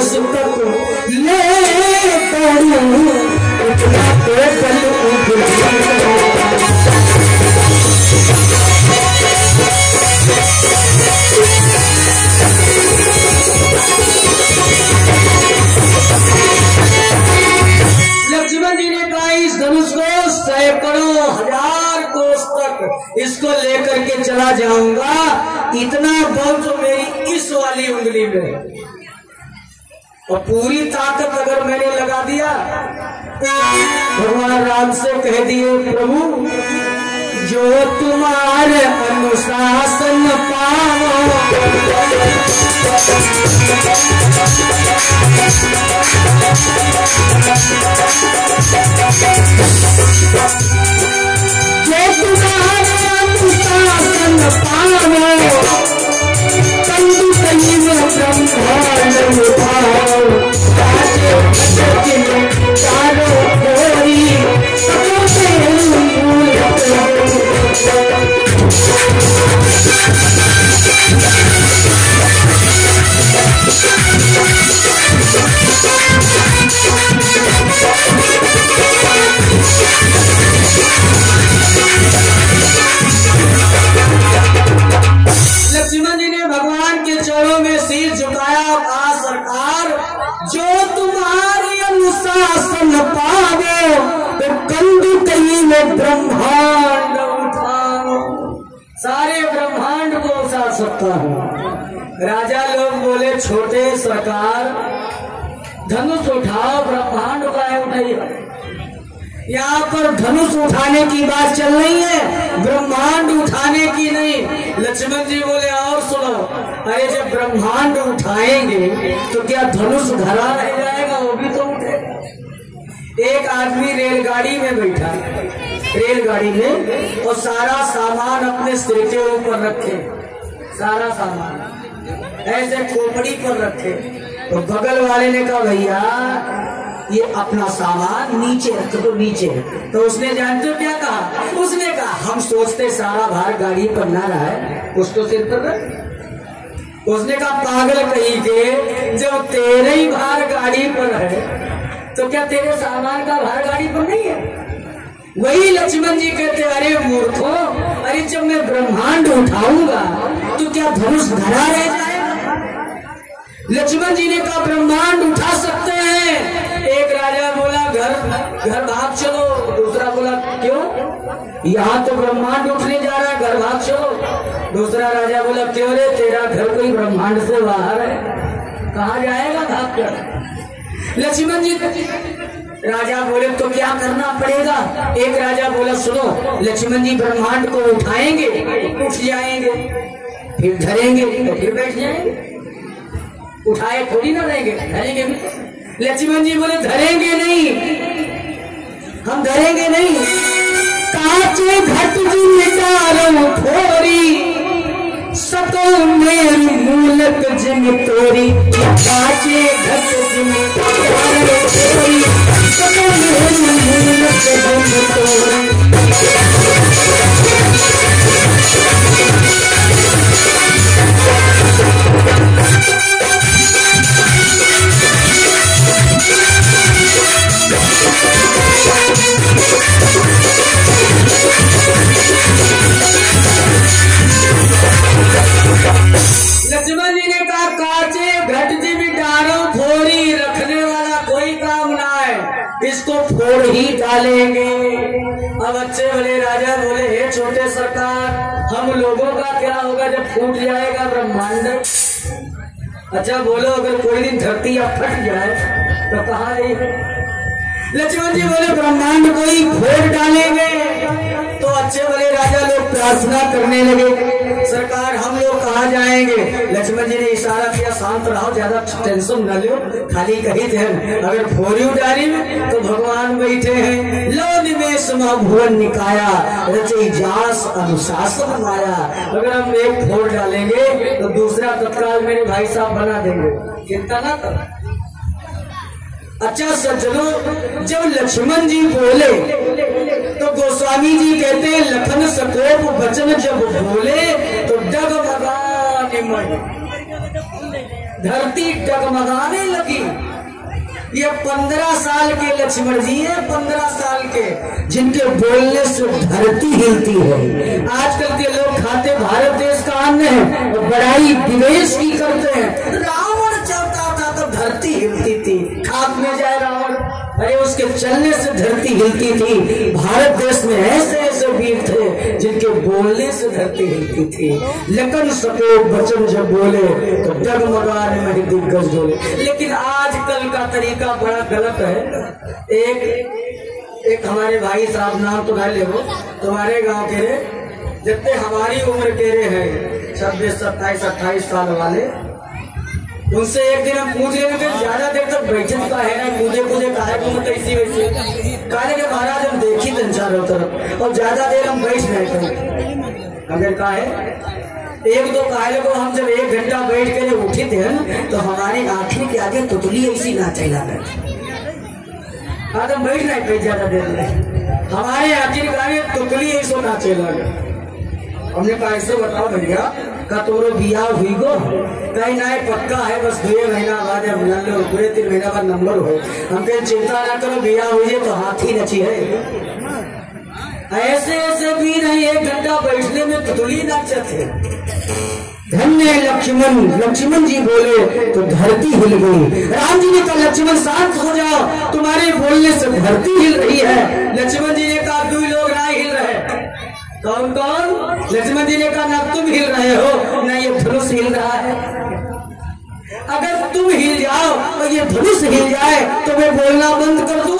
कोस तक ले पड़ूं इतना तो बल लक्ष्मण जी ने कहा इस धनुष को सैकड़ों हजार कोस तक इसको लेकर के चला जाऊंगा, इतना बल तो मेरी इस वाली उंगली में, और पूरी ताकत अगर मैंने लगा दिया, भगवान राम से कह दिए प्रभु जो तुम्हारे अनुशासन पाओ जो तुम्हारे अनुशासन पाओ कंदु कहीं में ब्रह्मांड उठाओ चारों गोरी लक्ष्मण जी ने भगवान के चरणों में सिर झुकाया, कहा सरकार जो तुम्हारी अनुशासन पावे तो कंदु कहीं में ब्रह्मांड उठाओ, सारे ब्रह्मांड को उठा सकता हूँ। राजा लोग बोले छोटे सरकार धनुष उठाओ, ब्रह्मांड का है उठाइए। यहाँ पर धनुष उठाने की बात चल रही है, ब्रह्मांड उठाने की नहीं। लक्ष्मण जी बोले और सुनो, अरे जब ब्रह्मांड उठाएंगे तो क्या धनुष धरा रह जाएगा, वो भी तो उठेगा। एक आदमी रेलगाड़ी में बैठा, रेलगाड़ी में, और सारा सामान अपने सिर के ऊपर रखे, सारा सामान ऐसे खोपड़ी पर रखे, तो बगल वाले ने कहा भैया ये अपना सामान नीचे रख दो, नीचे। तो उसने जानते हो क्या कहा, उसने कहा हम सोचते सारा भार गाड़ी पर ना रहा है, कुछ तो सिर पर रख। उसने कहा पागल कहीं के, जब तेरे ही भार गाड़ी पर है तो क्या तेरे सामान का भार गाड़ी पर नहीं है। वही लक्ष्मण जी कहते अरे मूर्खों, अरे जब मैं ब्रह्मांड उठाऊंगा तो क्या धनुष धरा रह जाएगा। लक्ष्मण जी ने कहा ब्रह्मांड उठा सकते हैं। एक राजा बोला घर भाग चलो, दूसरा बोला क्यों, यहाँ तो ब्रह्मांड उठने जा रहा है, घर भाग चलो। दूसरा राजा बोला क्यों रे, तेरा घर कोई ब्रह्मांड से बाहर है, कहाँ जाएगा भाग कर। लक्ष्मण जी राजा बोले तो क्या करना पड़ेगा। एक राजा बोला सुनो, लक्ष्मण जी ब्रह्मांड को उठाएंगे, उठ जाएंगे, फिर धरेंगे तो फिर बैठ जाएंगे, उठाए थोड़ी ना रहेंगे, धरेंगे भी। लक्ष्मण जी बोले धरेंगे नहीं, हम धरेंगे नहीं। काचे घट जी मिटारो थोरी, सतो मेरी मूलक जिम तोरी। काचे घट जी मिटारो थोरी, सतो मेरी मूलक जिम तोरी। लक्ष्मण जी ने कहा काचे घट जी भी डालो फोड़ी, रखने वाला कोई काम ना है, इसको फोड़ ही डालेंगे। अब अच्छे भले राजा बोले हे छोटे सरकार, हम लोगों का क्या होगा जब फूट जाएगा ब्रह्मांड। अच्छा बोलो अगर कोई दिन धरती या फट जाए तो कहाँ जाएगा। लक्ष्मण जी बोले ब्रह्मांड को ही फोड़ डालेंगे। तो अच्छे भले राजा लोग प्रार्थना करने लगे सरकार हम लोग कहाँ जाएंगे। लक्ष्मण जी ने इशारा किया शांत रहो, ज्यादा टेंशन न लो, खाली कही थे अगर फोरी उडारी में तो भगवान बैठे हैं। लो निमेश भुवन निकाया, रचई जास अनुशासन माया। अगर हम एक फोड़ डालेंगे तो दूसरा तत्काल मेरे भाई साहब बना देंगे, चिंता ना कर। अच्छा सज्जनों, जब लक्ष्मण जी बोले तो गोस्वामी जी कहते हैं लखन सकोप वचन जब बोले तो डगमगाने मन, धरती डगमगाने लगी। ये 15 साल के लक्ष्मण जी है, 15 साल के, जिनके बोलने से धरती हिलती है। आजकल के लोग खाते भारत देश का अन्न है और बड़ाई विदेश की करते हैं। रावण चलता था तो धरती हिलती थी, खाक में जाए रावण, अरे उसके चलने से धरती हिलती थी। भारत देश में ऐसे ऐसे वीर थे जिनके बोलने से धरती हिलती थी। लखन सफेद बचन जब बोले तो डगमगाने में दिग्गज बोले। लेकिन आजकल का तरीका बड़ा गलत है। एक हमारे भाई साहब, नाम तो भाई ले वो, तुम्हारे गांव के रे, जितने हमारी उम्र के रे हैं 26, 27, 28 साल वाले, उनसे एक दिन हम पूछ रहे थे ज्यादा देर तक बैठे का है ना, पूजे काहे को कैसी वैसे कहे के महाराज हम देखी तीन चार तरफ और ज्यादा देर हम बैठ नहीं करें। अगर कहा है एक दो काहे को हम जब 1 घंटा बैठ कर उठे थे तो हमारी आंखें के आगे तुतली ऐसी ना चला कर आज हम बैठ नहीं पाए ज्यादा देर में, हमारे आखिर गाने तुतली ऐसो ना चला कर। हमने कहा ऐसे बताओ भैया का तोरो बिया हुई गो, कहीं ना पक्का है, बस 2 महीना बाद पूरे 3 महीना बाद नंबर हो। हम कहीं चिंता ना करो, बिया हुई है तो हाथी नची है। ऐसे ऐसे भी नहीं, 1 घंटा बैठने में तुतली नाचते थे। धन्य लक्ष्मण, लक्ष्मण जी बोले तो धरती हिल गई। राम जी ने कहा लक्ष्मण शांत हो जाओ, तुम्हारे बोलने से धरती हिल रही है। लक्ष्मण जी ने कहा 2 लोग ना हिल रहे। कौन कौन? लक्ष्मण जी ने कहा ना तुम हिल रहे हो ना ये धनुष हिल रहा है। अगर तुम हिल जाओ और ये धनुष हिल जाए तो मैं बोलना बंद कर दूं।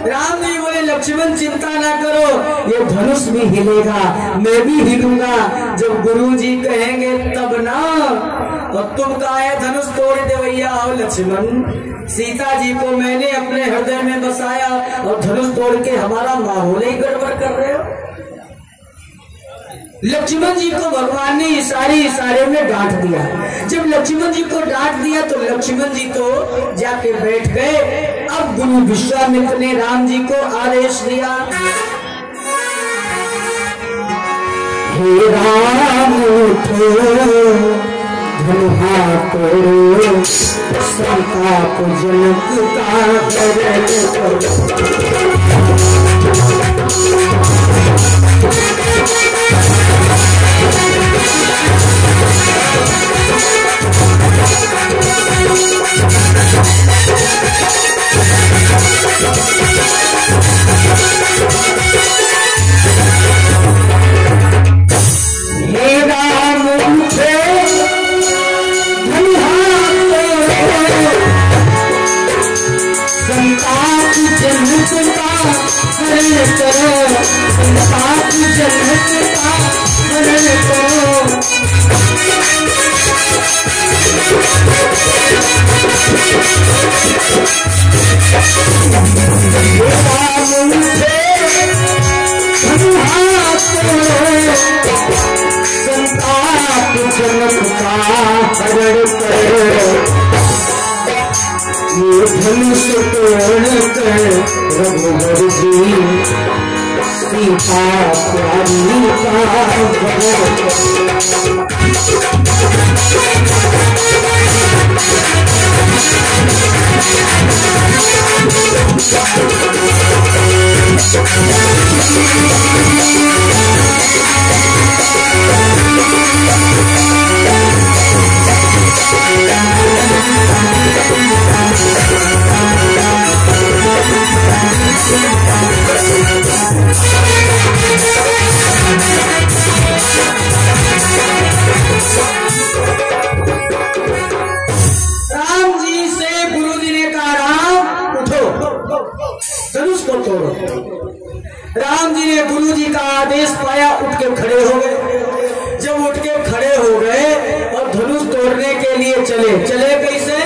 राम जी बोले लक्ष्मण चिंता ना करो, ये धनुष भी हिलेगा, मैं भी हिलूंगा जब गुरु जी कहेंगे तब ना। और तुम कहा है धनुष तोड़ दे भैया। हो लक्ष्मण, सीता जी को मैंने अपने हृदय में बसाया और धनुष तोड़ के हमारा माहौल ही गड़बड़ कर रहे हो। लक्ष्मण जी को भगवान ने इशारे में डांट दिया। जब लक्ष्मण जी को डांट दिया तो लक्ष्मण जी तो जाके बैठ गए। अब गुरु विश्वामित्र ने राम जी को आदेश दिया, हे राम उठो धनुहा तोड़ो, संताप जनक का धनुष तोड़ कर रघुवर जी सीता प्यारी राम जी ने गुरु जी का आदेश पाया, उठ के खड़े हो गए। जब उठ के खड़े हो गए और धनुष तोड़ने के लिए चले कैसे?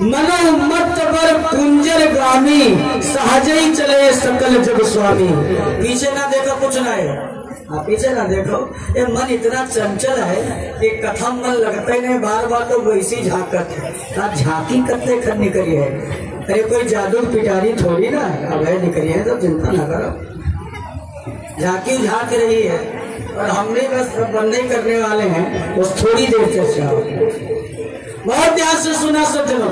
मनोमत पर कुंजर गामी, सहजई चले सकल जग स्वामी। पीछे ना देखो कुछ ना है, पीछे ना देखो, ये मन इतना चंचल है कि कथा मन लगता ही नहीं, बार बार तो वैसी झांकत है। झांकी करते करनी करी है, अरे कोई जादू पिटारी थोड़ी ना अब है, निकली है तो चिंता ना करो। झांकी झांक रही है और हमने बस बंदे करने वाले हैं, बस थोड़ी देर चर्चा। बहुत ध्यान से सुना सज्जनों।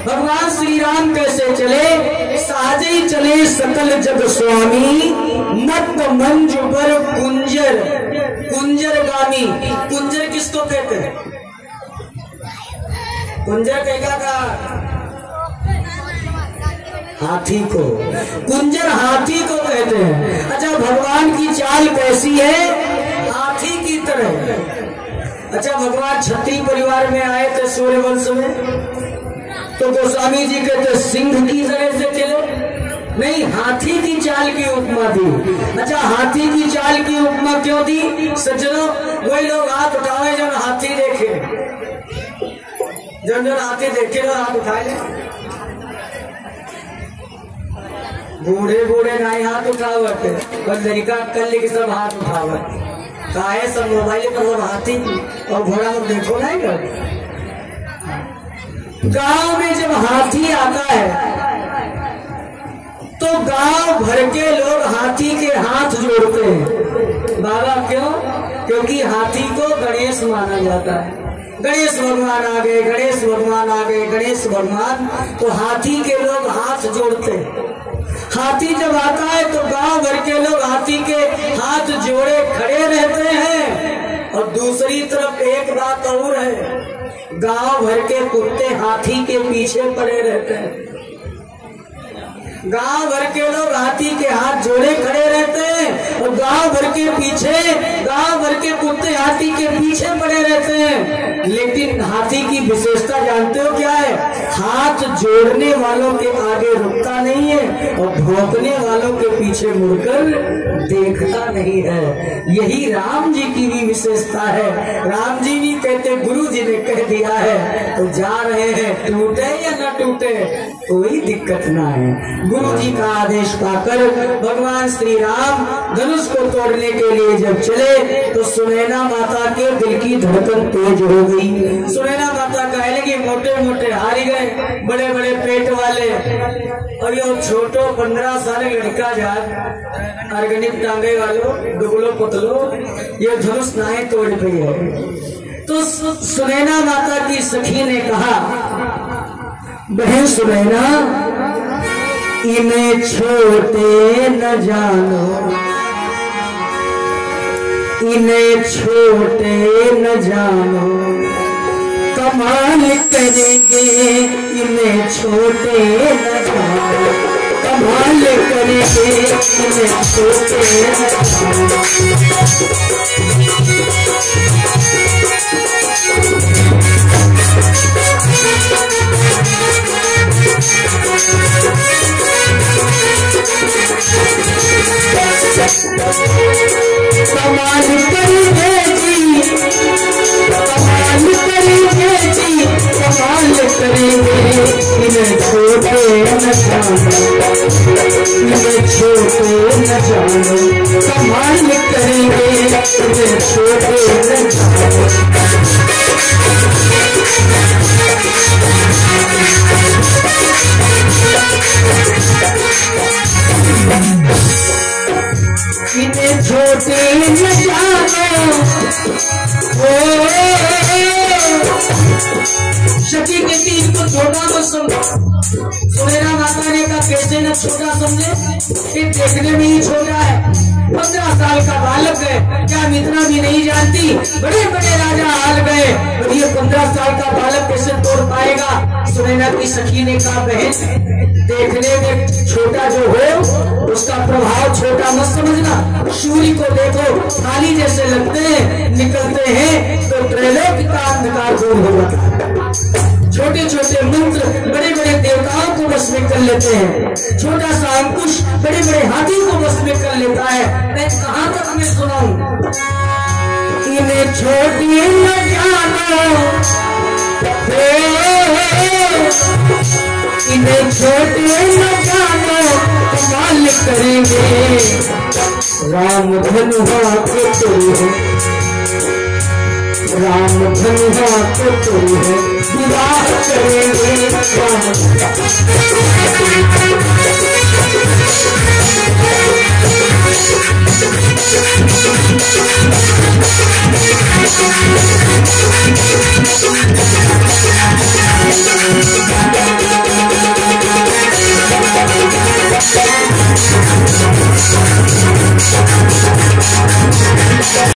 भगवान श्री राम कैसे चले, साजे ही चले सकल जग स्वामी, मत मंजू पर कुंजर कुंजर गामी। कुंजर किसको कहते हैं? कुंजर कहेगा का हाथी को, कुंजर हाथी को कहते हैं। अच्छा, भगवान की चाल कैसी है? हाथी की तरह। अच्छा, भगवान क्षत्रिय परिवार में आए थे सूर्यवंश में, तो गोस्वामी जी कहते सिंह की तरह से चले, नहीं, हाथी की चाल की उपमा दी। अच्छा, हाथी की चाल की उपमा क्यों दी सज्जनों? वही लोग हाथ उठावे जब हाथी देखे, जब हाथी देखे तो हाथ उठाए। बूढ़े बूढ़े ना हाथ उठावत, और लड़का कल के सब हाथ उठावत काहे? सब मोबाइल पर सब हाथी और घोड़ा को देखो नहीं कर। गांव में जब हाथी आता है तो गांव भर के लोग हाथी के हाथ जोड़ते हैं। बाबा क्यों? क्योंकि हाथी को गणेश माना जाता है। गणेश भगवान आ गए, गणेश भगवान आ गए, गणेश भगवान, तो हाथी के लोग हाथ जोड़ते हैं। हाथी जब आता है तो गांव भर के लोग हाथी के हाथ जोड़े खड़े रहते हैं। और दूसरी तरफ एक बात और है, गांव भर के कुत्ते हाथी के पीछे पड़े रहते हैं। गांव भर के लोग हाथी के हाथ जोड़े खड़े रहते हैं और गांव भर के पीछे, गांव भर के कुत्ते हाथी के पीछे पड़े रहते हैं। लेकिन हाथी की विशेषता जानते हो क्या है? हाथ जोड़ने वालों के आगे रुकता नहीं है और भौंकने वालों के पीछे मुड़कर देखता नहीं है। यही राम जी की भी विशेषता है। राम जी भी कहते, गुरु जी ने कह दिया है तो जा रहे हैं, टूटे या न टूटे कोई दिक्कत ना है। गुरु जी का आदेश पाकर भगवान श्री राम धनुष को तोड़ने के लिए जब चले तो सुनैना माता के दिल की धड़कन तेज हो गई। सुनैना माता कहने लगी, मोटे मोटे हारी गए, बड़े बड़े पेट वाले, और ये छोटो 15 साल लड़का जा ऑर्गेनिक टांगे वालों, दुबलो पतलो, ये धनुष नाहे तोड़ गई है। तो सुनैना माता की सखी ने कहा, बहन सुनैना, इन्हें छोटे न जानो, इन्हें छोटे न जानो, कमाल करेंगे, इन्हें छोटे न जानो, कमाल करेंगे, इन्हें छोटे न जानो। कमाल करेंगे जी, कमाल करेंगे जी, कमाल करेंगे, इन्हें छोटे न जानो, इन्हें छोटे न जानो, कमाल करेंगे, इन्हें छोटे न जानो। इन्हें छोटे न जानो, सखी कहती इसको छोटा मत समझो। सुनैना माता ने कहा, कैसे न छोटा समझे? ये देखने में ही छोटा है, 15 साल का बालक है, क्या हम इतना भी नहीं जानती? बड़े बड़े राजा हार गए और ये 15 साल का बालक कैसे तोड़ पाएगा? सुनैना की सखी ने कहा, बहन देखने में छोटा जो हो उसका प्रभाव छोटा मत समझना। सूर्य को देखो, थाली जैसे लगते हैं, निकलते हैं तो त्रैलोक्य का अंधकार दूर हो जाता है। छोटे छोटे मंत्र बड़े बड़े देवताओं को बस में कर लेते हैं, छोटा सा अंकुश बड़े बड़े हाथी को बस में कर लेता है। मैं कहां तक मैं सुनाऊं? इन्हें छोटी न जानो, इन्हें छोटे न जानो, कमाल करेंगे, राम धनु हाथ तोड़ी है, राम धनु हाथ तोड़ी है, विवाह करेंगे राम।